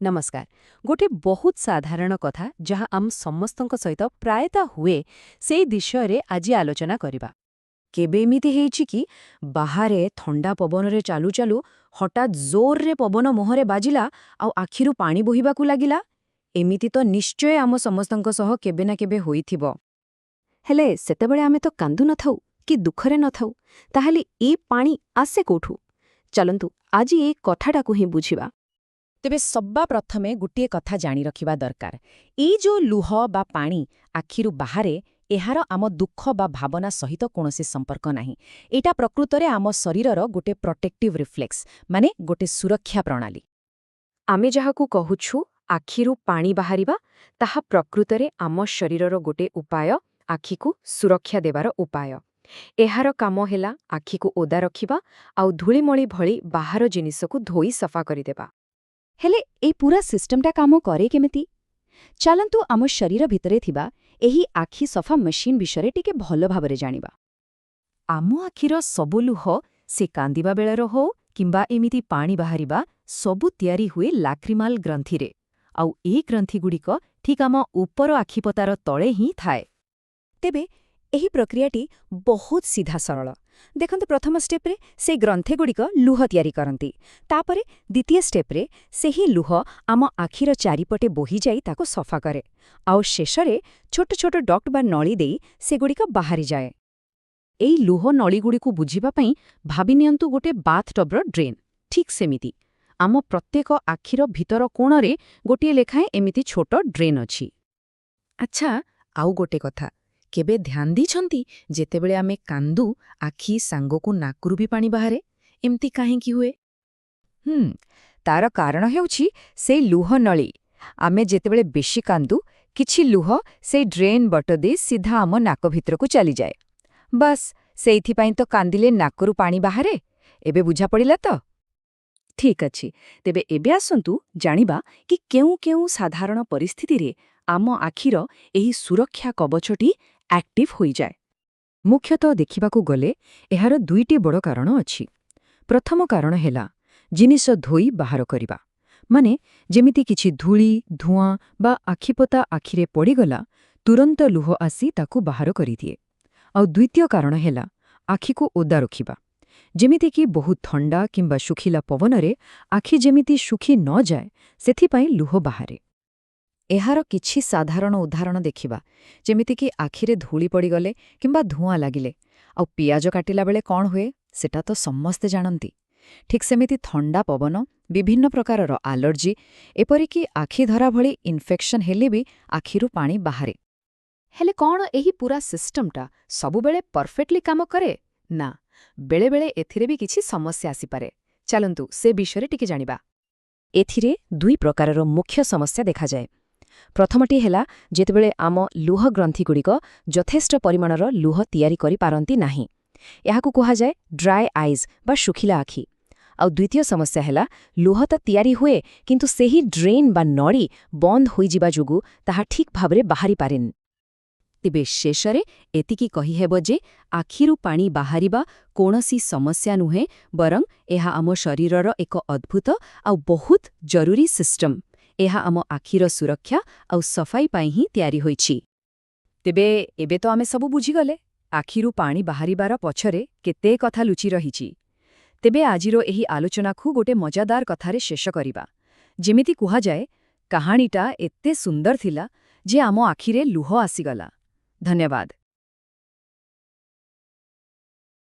नमस्कार। गोटे बहुत साधारण कथा जहाँ आम समस्तଙ୍କ सहित प्रायतः हुए से विषय आज आलोचना करिबा। केबे एमिति हेइछि कि बाहारे थंडा पवनरे चालू चालू हठात जोर पवन मुहरे बाजिला आउ आखिरु पानी बोहिबाकू लागिला। एमिति तो निश्चय आम समस्तଙ୍କ सह केबे ना केबे होइथिबो। हेले सेतेबेले आमे तो कांदु नथाउ कि दुखरे नथाउ, ताहाली ए पानी आसे कोठु? चलंतु आज ए कथाटाकू ही बुझिबा। तेबे सब्बा प्रथमे गोटे कथा जानी रखिबा दरकार। एई जो लुह बा पानी आखिरु बाहारे एहार आम दुख बा भावना सहित कोनोसी संपर्क नाही। एटा प्रकृतरे आम शरीरर गोटे प्रोटेक्टिव रिफ्लेक्स माने गोटे सुरक्षा प्रणाली। आमे जाहाकू कहुछु आखिरु पानी बाहारिबा ताहा प्रकृतरे आम शरीरर गोटे उपाय, आखिकू सुरक्षा देवार उपाय। एहार काम हेला आखिकू ओदा रखिबा आउ धूलिमळी भଳି बाहार जिनिसकू धोई सफा करिदेबा। हेले ए पूरा सिस्टमटा काम करे केमिति? चलंतु आम शरीर भितरे थिबा एही आखि सफा मशीन विषय टिके भल भाबरे जानिबा। आम आखिर सबु लुह से कांदिबा बेलर हो किंबा एमिति पानी बाहारिबा सबु तयारी हुए लाक्रिमाल ग्रंथिरे। आउ ए ग्रंथिगुड़िक ठीक आम उपर आखिपतार तळे ही थाए। तेबे एही प्रक्रियाटी बहुत सीधा सरल। देखंतु प्रथम स्टेप्रे से ग्रंथिगुड़िक लुह तयारी करंती। तापरे द्वितीय स्टेप्रे सेही लुह आम आखिर चारिपटे बोही जाई ताको सफा करे। आउ शेषरे छोट छोट डक्ट बा नळी देई सेगुड़िक बाहारी जाए। एई लुह नळीगुड़िकू बुझिबा पई भाबि नियंतु गोटे बाथटबर ड्रेन। ठीक सेमिति आम प्रत्येक आखिर भितर कोणरे गोटे लेखाएं एमिति छोट ड्रेन अछि। अच्छा, आउ गोटे कथा केबे ध्यान दीछंती जेतेबेले आमे कांदू आखि सांगोकू नाकरू भी पानी बाहारे एमती काहेकि हुए? तार कारण हेउछि से लुह नळी। आमे जेतेबेले बेशी कांदू किछि लुह से ड्रेन बट दे सीधा आम नाक भितरकू चली जाए। बस सेइथिपाई तो कांदिले नाकरू पानी बाहारे। एबे बुझा पड़िला तो? ठीक अछि। तेबे एबे आसंतु जानिबा कि केउ केउ साधारण परिस्थिति रे आम आखिर एही सुरक्षा कवचटी एक्टिव होई जाए। मुख्यतः देखिबाकू गले एहार दुईटी बड़ कारण अछि। प्रथम कारण हेला जिनिस धोई बाहर करिबा, माने जेमिति किछि धूली धुआं बा आखिपता आखिरे पड़ीगला तुरंत लुह आसी ताकू बाहर करिदिए। आउ द्वितीय कारण हेला आखिकू ओदा रखिबा, जेमिति कि बहुत थंडा किंबा सुखिला पवनरे आखि जेमिति सुखी न जाए सेथिपाई लुह बाहारे। एहार किछि साधारण उदाहरण देखिबा, जेमिति कि आखिरे धूली पड़ीगले किंबा धुआं लागिले। आउ पियाज काटिला बेले कौन हुए सेटा तो समस्ते जानती। ठीक सेमिति थंडा पवन, विभिन्न प्रकारर आलर्जी, एपरिकी आखि धरा भली इन्फेक्शन हेले भी आखिरु पानी बाहारे। हेले कौन एही पूरा सिस्टमटा सबुबेले परफेक्टली काम करे? ना, बेले बेले एथिरे भी किछि समस्या आसीपारे। चलंतु से विषय टिके जानिबा। एथिरे दुई प्रकारर मुख्य समस्या देखा जाए। प्रथमटी हेला जेतेबेले आम लुह ग्रंथिगुड़िक यथेष्ट परिमाणर लुह तयारी करि पारंती नाही। एहाकू कुहा जाए ड्राई आईज बा सुखिला आखि। आउ द्वितीय समस्या हेला लुह तो तयारी हुए किंतु सेही ड्रेन बा नड़ी बंद होई जिबा जोगु ताहा ठीक भाबरे बाहारी पारेन। तेबे शेषरे एतिकी कहि हेबो जे आखिरु पानी बाहारिबा कोनोसी समस्या नुहे, बरं एहा आम शरीरर एक अद्भुत आउ बहुत जरूरी सिस्टम। एहा आम आखिर सुरक्षा आउ सफाई पाई ही तयारी होइछि। तेबे एबे तो आमे सबु बुझिगले आखिरु पानी बाहारिबार पछरे केते कथा लुचि रहिछि। तेबे आजिरो एही आलोचनाखू गोटे मजादार कथारे शेष करिबा। जेमिति कुहा जाए कहानीटा एते सुंदर थिला जे आम आखिरे लुह आसीगला। धन्यवाद।